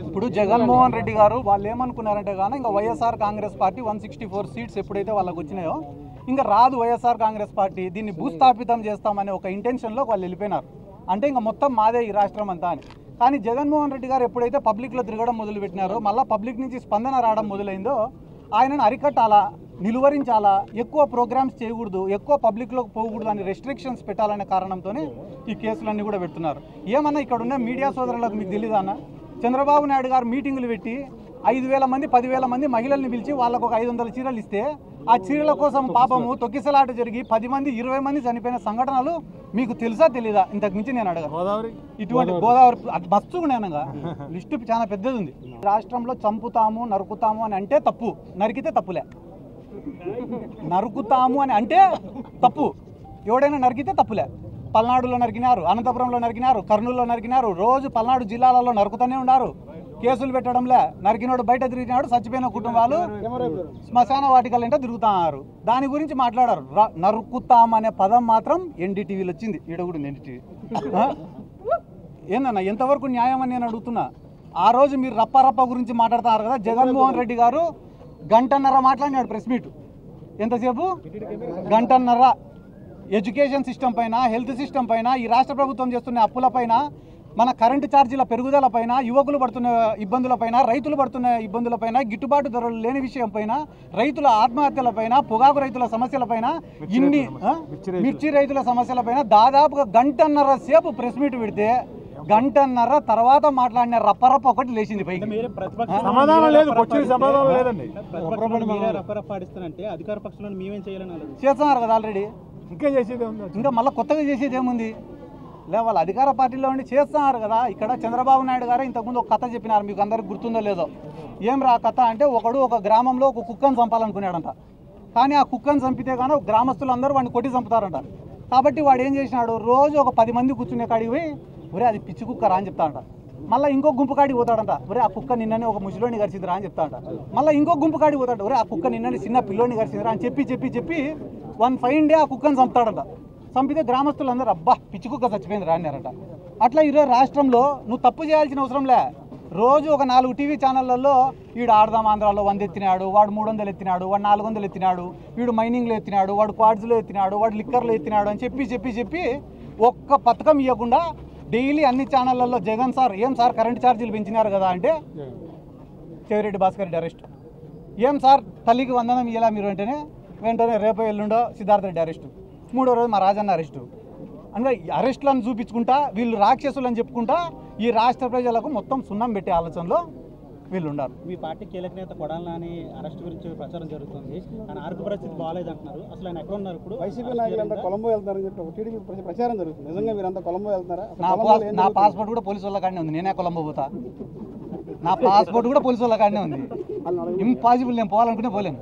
ఇప్పుడు జగన్మోహన్ రెడ్డి గారు వాళ్ళు ఏమనుకున్నారంటే కానీ ఇంకా వైఎస్ఆర్ కాంగ్రెస్ పార్టీ 164 సీట్స్ ఎప్పుడైతే వాళ్ళకి వచ్చినాయో ఇంకా రాదు వైఎస్ఆర్ కాంగ్రెస్ పార్టీ, దీన్ని భూస్థాపితం చేస్తామనే ఒక ఇంటెన్షన్లో వాళ్ళు వెళ్ళిపోయినారు. అంటే ఇంకా మొత్తం మాదే ఈ రాష్ట్రం అంతా అని. కానీ జగన్మోహన్ రెడ్డి గారు ఎప్పుడైతే పబ్లిక్లో తిరగడం మొదలుపెట్టినారో, మళ్ళీ పబ్లిక్ నుంచి స్పందన రావడం మొదలైందో, ఆయనను అరికట్టాలా, నిలువరించాలా, ఎక్కువ ప్రోగ్రామ్స్ చేయకూడదు, ఎక్కువ పబ్లిక్లోకి పోకూడదు అని రెస్ట్రిక్షన్స్ పెట్టాలనే కారణంతోనే ఈ కేసులన్నీ కూడా పెడుతున్నారు. ఏమన్నా ఇక్కడ ఉన్న మీడియా సోదరులకు మీకు తెలీదా అన్న, చంద్రబాబు నాయుడు గారు మీటింగులు పెట్టి 5,000 మంది 10,000 మంది మహిళల్ని పిలిచి వాళ్ళకు ఒక 500 చీరలు ఇస్తే ఆ చీరల కోసం పాపము తొక్కిసలాట జరిగి 10 మంది 20 మంది చనిపోయిన సంఘటనలు మీకు తెలుసా తెలీదా? ఇంతకు మించి నేను అడగను. ఇటువంటి గోదావరి మస్తుగా లిస్టు చాలా పెద్దది ఉంది. రాష్ట్రంలో చంపుతాము నరుకుతాము అని అంటే తప్పు, నరికితే తప్పులే. నరుకుతాము అని అంటే తప్పు, ఎవడైనా నరికితే తప్పులే. పల్నాడులో నరికినారు, అనంతపురంలో నరికినారు, కర్నూలులో నరికినారు, రోజు పల్నాడు జిల్లాలలో నరుకుతూనే ఉన్నారు. కేసులు పెట్టడంలే, నరికినోడు బయట తిరిగినాడు, చచ్చిపోయిన కుటుంబాలు శ్మశాన వాటికలంటే తిరుగుతున్నారు. దాని గురించి మాట్లాడారు. నరుకుతామనే పదం మాత్రం ఎన్డీటీవీలో వచ్చింది. ఈడ కూడా ఉంది ఎన్డీటీవీ. ఏందన్నా ఎంతవరకు న్యాయం అని నేను అడుగుతున్నా. ఆ రోజు మీరు రప్ప గురించి మాట్లాడుతున్నారు కదా, జగన్మోహన్ రెడ్డి గారు గంటన్నర మాట్లాడినాడు ప్రెస్ మీట్. ఎంతసేపు? గంటన్నర. ఎడ్యుకేషన్ సిస్టమ్ పైన, హెల్త్ సిస్టమ్ పైన, ఈ రాష్ట్ర ప్రభుత్వం చేస్తున్న అప్పుల పైన, మన కరెంటు ఛార్జీల పెరుగుదల పైన, యువకులు పడుతున్న ఇబ్బందుల పైన, రైతులు పడుతున్న ఇబ్బందుల పైన, గిట్టుబాటు ధరలు లేని విషయం పైన, రైతుల ఆత్మహత్యల పైన, పొగాకు రైతుల సమస్యల పైన, ఇన్ని మిర్చి రైతుల సమస్యల పైన దాదాపుగా గంటన్నర సేపు ప్రెస్ మీట్ పెడితే గంటన్నర తర్వాత మాట్లాడిన రప్పరప్ప ఒకటి లేచింది పైకి. సమాధానం లేదు, సమాధానం లేదండి. చేస్తున్నారు కదా ఆల్రెడీ, ఇంకా చేసేది ఇంకా మళ్ళీ కొత్తగా చేసేది ఏముంది? వాళ్ళు అధికార పార్టీలో ఉండి చేస్తున్నారు కదా. ఇక్కడ చంద్రబాబు నాయుడు గారు ఇంతకుముందు ఒక కథ చెప్పినారు, మీకు అందరికి గుర్తుందో లేదో. ఏం రా కథ అంటే, ఒక గ్రామంలో ఒక కుక్కను చంపాలనుకున్నాడంట. కానీ ఆ కుక్కను చంపితే కానీ గ్రామస్తులందరూ వాడిని కొట్టి చంపుతారంట. కాబట్టి వాడు ఏం చేసినాడు, రోజు ఒక 10 మంది కూర్చునే కాడికి పోయి ఒరే అది పిచ్చి కుక్క రా అని చెప్తాడంట. మళ్ళీ ఇంకో గుంపు కాడికి పోతాడంట, ఒరే ఆ కుక్క నిన్ననే ఒక ముసలోని గరిచిందిరా అని చెప్తాడంట. మళ్ళీ ఇంకో గుంపు కాడికి పోతాడు, ఒరే ఆ కుక్క నిన్ననే చిన్న పిల్లోని గరిచిందిరా అని చెప్పి వన్ ఫైన్ డే ఆ కుక్కను చంపుతాడంట. చంపితే గ్రామస్తులందరూ అబ్బా పిచ్చి కుక్క చచ్చిపోయింది రా అన్నారంట. అట్లా ఈరోజు రాష్ట్రంలో నువ్వు తప్పు చేయాల్సిన అవసరంలే. రోజు ఒక 4 టీవీ ఛానళ్లలో వీడు ఆడదాం ఆంధ్రాలో 100 ఎత్తినాడు, వాడు 300 ఎత్తినాడు, వాడు 400 ఎత్తినాడు, వీడు మైనింగ్లో ఎత్తినాడు, వాడు క్వాడ్స్లో ఎత్తినాడు, వాడు లిక్కర్లో ఎత్తినాడు అని చెప్పి ఒక్క పథకం ఇవ్వకుండా డైలీ అన్ని ఛానళ్లలో జగన్ సార్ ఏం సార్ కరెంట్ ఛార్జీలు పెంచినారు కదా అంటే చెవిరెడ్డి భాస్కర్ రెడ్డి అరెస్ట్. ఏం సార్ తల్లికి వందనం ఇయ్యాలా మీరు అంటేనే వెంటనే రేపు ఎల్లుండో సిద్ధార్థ రెడ్డి అరెస్టు, 3వ రోజు మా రాజన్న అరెస్టు. అంటే అరెస్టులను చూపించుకుంటా వీళ్ళు రాక్షసులు అని చెప్పుకుంటా ఈ రాష్ట్ర ప్రజలకు మొత్తం సున్నం పెట్టే ఆలోచనలో వీళ్ళు ఉన్నారు. మీ పార్టీ కీలక నేత కొడాలి నాని అరెస్ట్ గురించి ప్రచారం జరుగుతుంది. ఆయన ఆరోగ్య పరిస్థితి బాగాలేదు అంటున్నారు. అసలు ఆయన ఎక్కడ ఉన్నారు ఇప్పుడు? వైసీపీ నాయకులంతా కొలంబో వెళ్తారని చెప్పి టీడీపీ ప్రచారం జరుగుతుంది. నిజంగా మీరంతా కొలంబో వెళ్తారా? నా పాస్పోర్ట్ కూడా పోలీసు వాళ్ళ కాడనే ఉంది, నేనే కొలంబో పోతా. నా పాస్పోర్ట్ కూడా పోలీసు వాళ్ళ కాడనే ఉంది. ఇంపాసిబుల్, నేను పోవాలనుకుంటే పోలేను.